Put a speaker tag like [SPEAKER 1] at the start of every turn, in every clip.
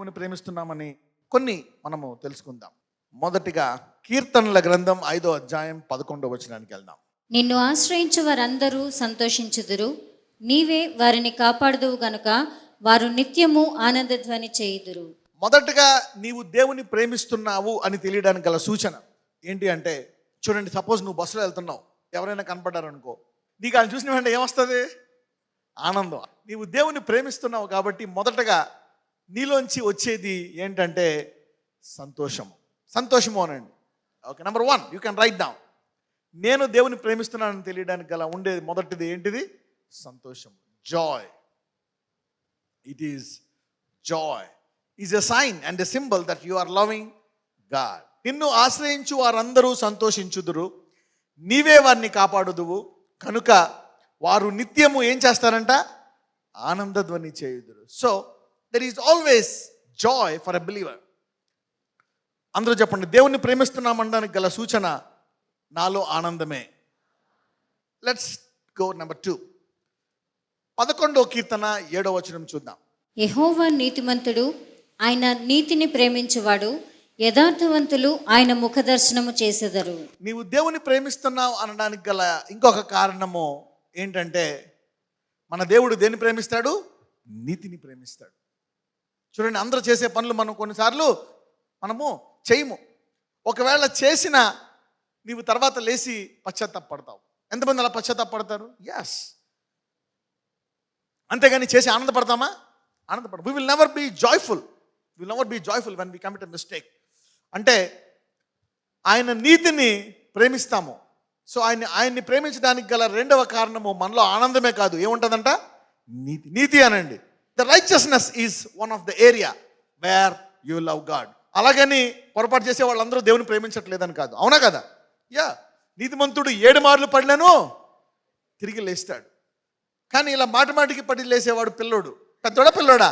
[SPEAKER 1] దేవుని ప్రేమిస్తున్నామని కొన్ని మనము తెలుసుకుందాం. మొదటిగా కీర్తనల గ్రంథం 5వ అధ్యాయం 11వ వచనానికి వెళ్దాం.
[SPEAKER 2] నిన్ను ఆశ్రయించు వారందరూ సంతోషించుదురు, నీవే వారిని కాపాడుదువు గనుక వారు నిత్యము ఆనందధ్వని చేయుదురు.
[SPEAKER 1] మొదటగా నీవు దేవుని ప్రేమిస్తున్నావు అని తెలియడానికి గల సూచన ఏంటి అంటే, చూడండి, సపోజ్ నువ్వు బస్సులో వెళ్తున్నావు, ఎవరైనా కనపడ్డారనుకో, నీకు ఆయన చూసిన వెంటనే ఏమొస్తుంది? ఆనందం. నీవు దేవుని ప్రేమిస్తున్నావు కాబట్టి మొదటగా నీలోంచి వచ్చేది ఏంటంటే సంతోషము. సంతోషము అనండి. Okay, number 1 you can write down. నేను దేవుని ప్రేమిస్తున్నానని తెలియడానికి గల ఉండేది మొదటిది ఏంటిది? సంతోషము. Joy. It is joy is a sign and a symbol that you are loving God. నిన్ను ఆశ్రయించు వారందరూ సంతోషించుదురు, నీవే వారిని కాపాడుదువు కనుక వారు నిత్యము ఏం చేస్తారంట? ఆనందధ్వని చేయుదురు. So there is always Joy for a believer. అందరూ చెప్పండి, దేవుణ్ణి ప్రేమిస్తున్నామనడానికి గల సూచన నాలో ఆనందమే. Let's go number 2. 11వ కీర్తన 7వ వచనం చూద్దాం.
[SPEAKER 2] యెహోవా నీతిమంతుడు, ఆయన నీతిని ప్రేమించువాడు, యథార్థవంతులు ఆయన ముఖదర్శనము చేసెదరు.
[SPEAKER 1] నీవు దేవుని ప్రేమిస్తున్నావు అనడానికి గల ఇంకొక కారణము ఏంటంటే, మన దేవుడు దేన్ని ప్రేమిస్తాడు? నీతిని ప్రేమిస్తాడు. చూడండి, అందరూ చేసే పనులు మనం కొన్నిసార్లు మనము చేయము. ఒకవేళ చేసిన నీవు తర్వాత లేచి పశ్చాత్తాపడతావు. ఎంతమంది అలా పశ్చాత్తాపడతారు? ఎస్. అంతేగాని చేసి ఆనందపడతామా? ఆనందపడతాం. We will never be joyful. Will never be joyful when we commit a mistake. అంటే ఆయన నీతిని ప్రేమిస్తాము. సో ఆయన్ని ప్రేమించడానికి గల రెండవ కారణము మనలో ఆనందమే కాదు, ఏముంటుందంట? నీతి. నీతి అనండి. The righteousness is one of the area where you love God. అలాగని పొరపాటు చేసే వాళ్ళందరూ దేవుని ప్రేమించట్లేదని కాదు, అవునా కదా? యా, నీతిమంతుడు 7 మార్లు పడినాను తిరిగి లేస్తాడు. కానీ ఇలా మాటికి పడి లేసేవాడు పిల్లోడు. పెద్దోడా పిల్లోడా?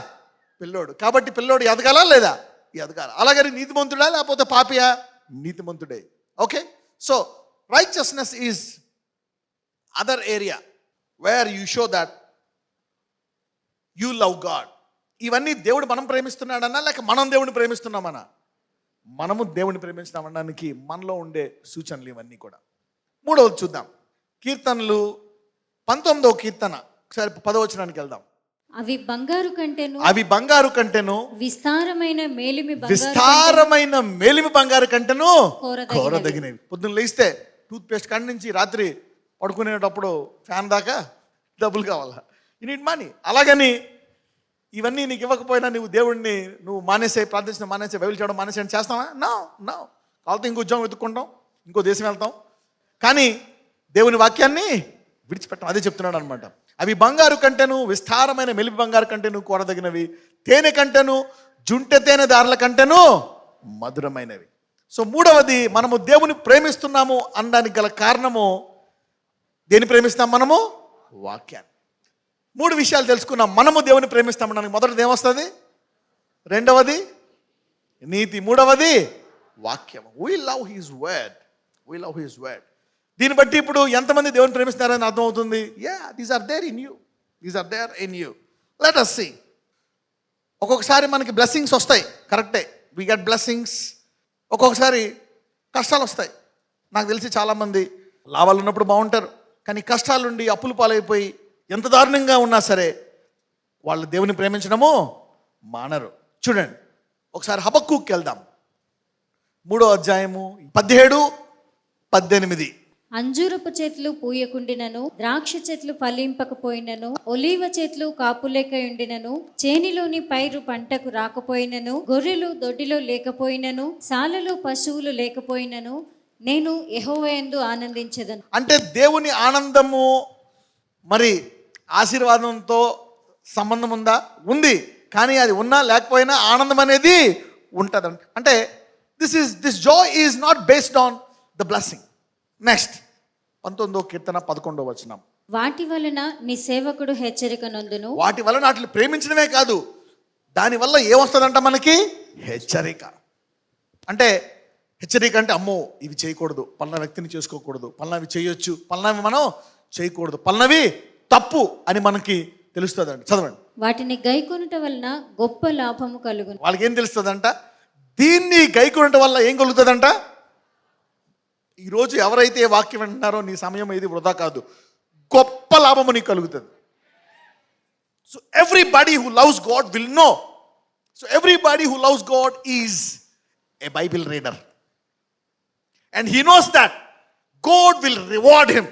[SPEAKER 1] పిల్లోడు. కాబట్టి పిల్లోడు ఎదగాలా లేదా? ఎదగాల. అలాగని నీతిమంతుడా లేకపోతే పాపియా? నీతిమంతుడే. Okay, so righteousness is other area where you show that you love God. ఇవన్నీ దేవుడు మనం ప్రేమిస్తున్నాడన్నా లేక మనం దేవుడిని ప్రేమిస్తున్నామన్నా? మనము దేవుడిని ప్రేమిస్తున్నామనడానికి మనలో ఉండే సూచనలు ఇవన్నీ కూడా. 3వది చూద్దాం. కీర్తనలు 19వ కీర్తన ఒకసారి 10వ వచనానికి వెళ్దాం.
[SPEAKER 2] అవి బంగారు కంటెను విస్తారమైన
[SPEAKER 1] మేలిమి బంగారు కంటెను కోరదగినవి. పొద్దున్న లేస్తే టూత్ పేస్ట్ కాడి నుంచి రాత్రి పడుకునేటప్పుడు ఫ్యాన్ దాకా డబ్బులు కావాలా? You need money. అలాగని ఇవన్నీ నీకు ఇవ్వకపోయినా నువ్వు దేవుడిని మానేసే, ప్రార్థించిన మానేసే, బైబిల్ చదవడం మానేసే అని చేస్తావా? నో. కావాలంటే ఇంకో ఉద్యోగం వెతుక్కుంటాం, ఇంకో దేశం వెళ్తాం, కానీ దేవుని వాక్యాన్ని విడిచిపెట్టాం. అదే చెప్తున్నాడు అనమాట. అవి బంగారు కంటెను విస్తారమైన మెలిపి బంగారు కంటెను కోరదగినవి, తేనె కంటెను జుంటె తేనె దారుల కంటెను మధురమైనవి. సో 3వది, మనము దేవుని ప్రేమిస్తున్నాము అనడానికి గల కారణము, దేన్ని ప్రేమిస్తాం మనము? వాక్యాన్ని. 3 విషయాలు తెలుసుకున్నాం. మనము దేవుని ప్రేమిస్తామనడానికి మొదటిది ఏమొస్తుంది? 2వది నీతి, 3వది వాక్యం. We love his word. దీన్ని బట్టి ఇప్పుడు ఎంతమంది దేవుని ప్రేమిస్తున్నారని అర్థమవుతుంది. These are there in you. Let us see. ఒక్కొక్కసారి మనకి బ్లెస్సింగ్స్ వస్తాయి, కరెక్టే, వీ గెట్ బ్లెస్సింగ్స్. ఒక్కొక్కసారి కష్టాలు వస్తాయి. నాకు తెలిసి చాలామంది లాభాలు ఉన్నప్పుడు బాగుంటారు, కానీ కష్టాలుండి అప్పులు పాలైపోయి ఎంత దారుణంగా ఉన్నా సరే వాళ్ళు దేవుని ప్రేమించడము మానరు. చూడండి, ఒకసారి హబక్కూకి వెళ్దాం. 3వ అధ్యాయము 17, 18.
[SPEAKER 2] అంజూరపు చెట్లు పూయకుండినను, ద్రాక్ష చెట్లు ఫలింపకపోయినను, ఒలీవ చెట్లు కాపులేక ఉండినను, చేనిలోని పైరు పంటకు రాకపోయినను, గొర్రెలు దొడ్డిలో లేకపోయినను, సాలలో పశువులు లేకపోయినను, నేను యెహోవా యందు ఆనందించెదను.
[SPEAKER 1] అంటే దేవుని ఆనందము మరి ఆశీర్వాదంతో సంబంధం ఉందా? ఉంది. కానీ అది ఉన్నా లేకపోయినా ఆనందం అనేది ఉంటుంది. అంటే this joy is not based on the blessing. Next 19వ కీర్తన 11వ వచనం.
[SPEAKER 2] వాటి వలన నీ సేవకుడు హెచ్చరిక నొందును.
[SPEAKER 1] వాటి వలన వాటిని ప్రేమించడమే కాదు, దానివల్ల ఏమొస్తుందంట మనకి? హెచ్చరిక. అంటే హెచ్చరిక అంటే, అమ్మో ఇవి చేయకూడదు, పలానా వ్యక్తిని చేసుకోకూడదు, పలానావి చేయొచ్చు, పలానావి మనం చేయకూడదు, పలానావి తప్పు అని మనకి తెలుస్తుందండి. చదవండి.
[SPEAKER 2] వాటిని గైకొనుట వలన గొప్ప లాభము కలుగును.
[SPEAKER 1] వాళ్ళకి ఏం తెలుస్తుందంట? దీన్ని గైకొనటం వల్ల ఏం కలుగుతుందంట? ఈరోజు ఎవరైతే వాక్యం వింటున్నారో నీ సమయం ఏది వృధా కాదు, గొప్ప లాభము నీకు కలుగుతుంది. So everybody who loves God will know. So everybody who loves God is a Bible reader and he knows that God will reward him.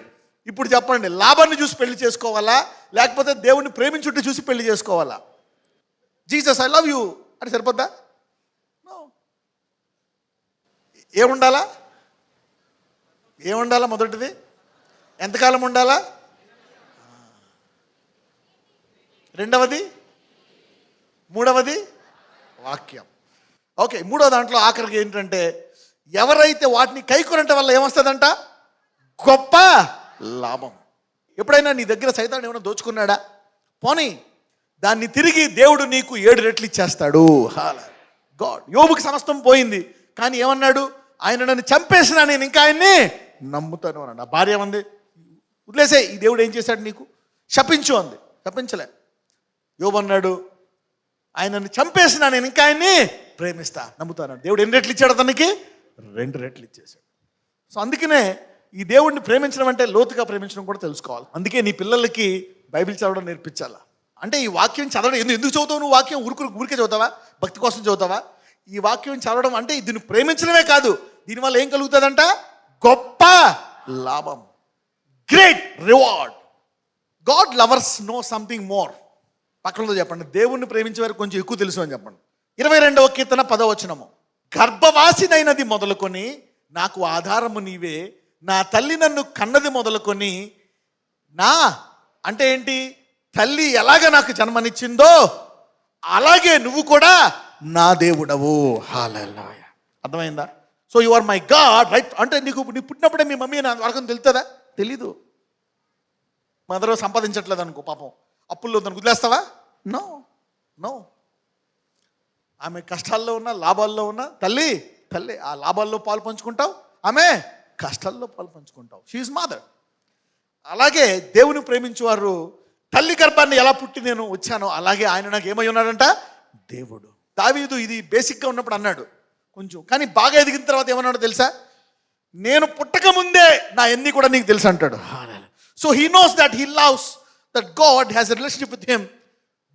[SPEAKER 1] ఇప్పుడు చెప్పండి, లాభాన్ని చూసి పెళ్లి చేసుకోవాలా, లేకపోతే దేవుణ్ణి ప్రేమించుంటే చూసి పెళ్లి చేసుకోవాలా? జీసస్ ఐ లవ్ యూ అంటే సరిపోద్దా? ఏముండాలా? ఏముండాలా? మొదటిది ఎంతకాలం ఉండాలా? రెండవది, మూడవది వాక్యం. ఓకే, మూడో దాంట్లో ఆఖరికి ఏంటంటే, ఎవరైతే వాటిని కైకొనటం వల్ల ఏమొస్తుందంట? గొప్ప లాభం. ఎప్పుడైనా నీ దగ్గర సైతాన్ ఏమైనా దోచుకున్నాడా? పోనీ దాన్ని తిరిగి దేవుడు నీకు 7 రెట్లు ఇచ్చేస్తాడు. గాడ్, యోబుకి సమస్తం పోయింది, కానీ ఏమన్నాడు? ఆయన నన్ను చంపేసినా నేను ఇంకా ఆయన్ని నమ్ముతాను అన్నాడు. ఆ భార్య ఉంది, వదిలేసే, ఈ దేవుడు ఏం చేశాడు నీకు? శపించు అంది, శపించలే. యోబు అన్నాడు, ఆయనను చంపేసినా నేను ఇంకా ఆయన్ని ప్రేమిస్తా, నమ్ముతాను. దేవుడు ఎన్ని రెట్లు ఇచ్చాడు అతనికి? 2 రెట్లు ఇచ్చేసాడు. సో అందుకనే ఈ దేవుడిని ప్రేమించడం అంటే లోతుగా ప్రేమించడం కూడా తెలుసుకోవాలి. అందుకే నీ పిల్లలకి బైబిల్ చదవడం నేర్పించాలా. అంటే ఈ వాక్యం చదవడం ఎందుకు చదువుతావు నువ్వు? వాక్యం ఊరికే చదువుతావా? భక్తి కోసం చదువుతావా? ఈ వాక్యం చదవడం అంటే దీన్ని ప్రేమించడమే కాదు, దీనివల్ల ఏం కలుగుతుందంట? గొప్ప లాభం, great reward. God lovers know something more. పక్కనతో చెప్పండి, దేవుణ్ణి ప్రేమించే వారికి కొంచెం ఎక్కువ తెలుసు అని చెప్పండి. 22వ కీర్తన 10వ వచనము, గర్భవాసినైనది మొదలుకొని నాకు ఆధారము నీవే, నా తల్లి నన్ను కన్నది మొదలుకొని. నా అంటే ఏంటి? తల్లి ఎలాగ నాకు జన్మనిచ్చిందో అలాగే నువ్వు కూడా నా దేవుడవు. హల్లెలూయా. అర్థమైందా? So you are my God, right? అంటే నీ పుట్టినప్పుడే మీ మమ్మీ నా వరకు తెలుస్తుందా? తెలీదు. మదర్ సంపాదించట్లేదు అనుకో, పాపం అప్పుల్లో దాన్ని వదిలేస్తావా? No no. ఆమె కష్టాల్లో ఉన్న, లాభాల్లో ఉన్న తల్లి. ఆ లాభాల్లో పాలు పంచుకుంటావు, ఆమె కష్టాల్లో పాలు పంచుకుంటావు. She mother. అలాగే దేవుని ప్రేమించేవారు తల్లి గర్భాన్ని ఎలా పుట్టి నేను వచ్చానో అలాగే ఆయన నాకు ఏమై ఉన్నాడంట? దేవుడు. దావీదు ఇది బేసిక్గా ఉన్నప్పుడు అన్నాడు కొంచెం, కానీ బాగా ఎదిగిన తర్వాత ఏమన్నాడో తెలుసా? నేను పుట్టక ముందే నా ఎన్ని కూడా నీకు తెలుసు అంటాడు. So he knows that he loves that God has a relationship with him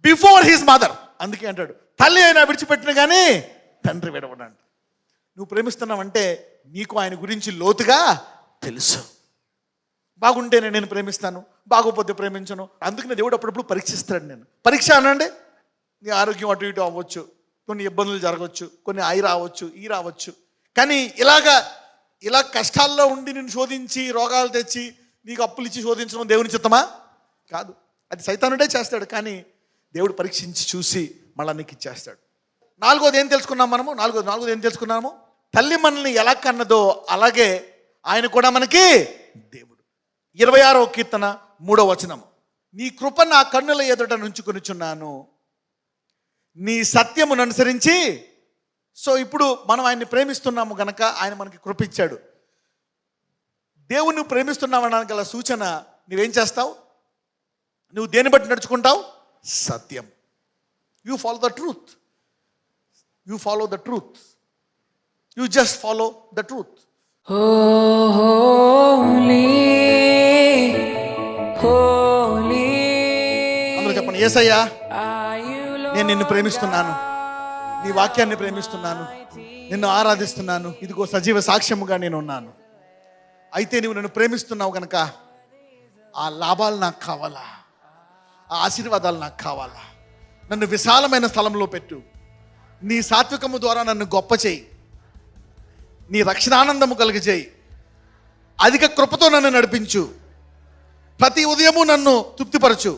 [SPEAKER 1] before his mother. అందుకే అంటాడు, తల్లి అయినా విడిచిపెట్టిన కానీ తండ్రి విడవడంట. నువ్వు ప్రేమిస్తున్నావంటే నీకు ఆయన గురించి లోతుగా తెలుసు. బాగుంటేనే నేను ప్రేమిస్తాను, బాగోపోతే ప్రేమించను. అందుకనే దేవుడు అప్పుడప్పుడు పరీక్షిస్తాడు. నేను పరీక్ష అనండి, నీ ఆరోగ్యం అటు ఇటు అవ్వచ్చు, కొన్ని ఇబ్బందులు జరగవచ్చు, కొన్ని రావచ్చు, రావచ్చు. కానీ ఇలా కష్టాల్లో ఉండి నిన్ను శోధించి రోగాలు తెచ్చి నీకు అప్పులు ఇచ్చి శోధించడం దేవుని చిత్తమా? కాదు. అది సైతానుడే చేస్తాడు, కానీ దేవుడు పరీక్షించి చూసి మళ్ళీ నీకు ఇచ్చేస్తాడు. నాలుగోది ఏం తెలుసుకున్నాం మనము? నాలుగోది ఏం తెలుసుకున్నాము? తల్లి మనల్ని ఎలా కన్నదో అలాగే ఆయన కూడా మనకి దేవుడు. 26వ కీర్తన 3వ వచనము, నీ కృప నా కన్నుల ఎదుట నుంచుకొనిచున్నాను, నీ సత్యమును అనుసరించి. సో ఇప్పుడు మనం ఆయన్ని ప్రేమిస్తున్నాము గనక ఆయన మనకి కృప ఇచ్చాడు. దేవుని ప్రేమిస్తున్నామనడానికి గల సూచన, నువ్వేం చేస్తావు? నువ్వు దేన్ని బట్టి నడుచుకుంటావు? సత్యం. You follow the truth. You follow the truth. You just follow the truth. అందరూ చెప్పండి, యేసయ్యా నేను నిన్ను ప్రేమిస్తున్నాను, నీ వాక్యాన్ని ప్రేమిస్తున్నాను, నిన్ను ఆరాధిస్తున్నాను. ఇదిగో సజీవ సాక్ష్యముగా నేను ఉన్నాను. అయితే నువ్వు నన్ను ప్రేమిస్తున్నావు కనుక ఆ లాభాలు నాకు కావాలా, ఆ ఆశీర్వాదాలు నాకు కావాలా. నన్ను విశాలమైన స్థలంలో పెట్టు, నీ సాత్వికము ద్వారా నన్ను గొప్ప చేయి, నీ రక్షణానందము కలిగజేయి, అధిక కృపతో నన్ను నడిపించు, ప్రతి ఉదయము నన్ను తృప్తిపరచు.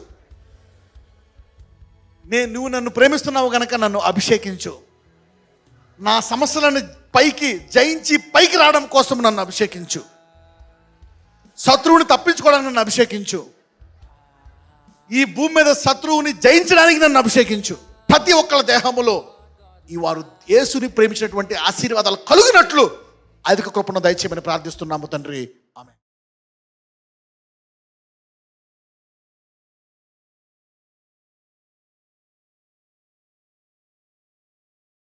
[SPEAKER 1] నువ్వు నన్ను ప్రేమిస్తున్నావు కనుక నన్ను అభిషేకించు. నా సమస్యలను జయించి పైకి రావడం కోసం నన్ను అభిషేకించు. శత్రువుని తప్పించుకోవడానికి నన్ను అభిషేకించు. ఈ భూమి మీద శత్రువుని జయించడానికి నన్ను అభిషేకించు. ప్రతి ఒక్కళ్ళ దేహములో ఈ వారు యేసుని ప్రేమించినటువంటి ఆశీర్వాదాలు కలుగునట్లు అధిక కృపను దయచేయమని ప్రార్థిస్తున్నాము తండ్రి.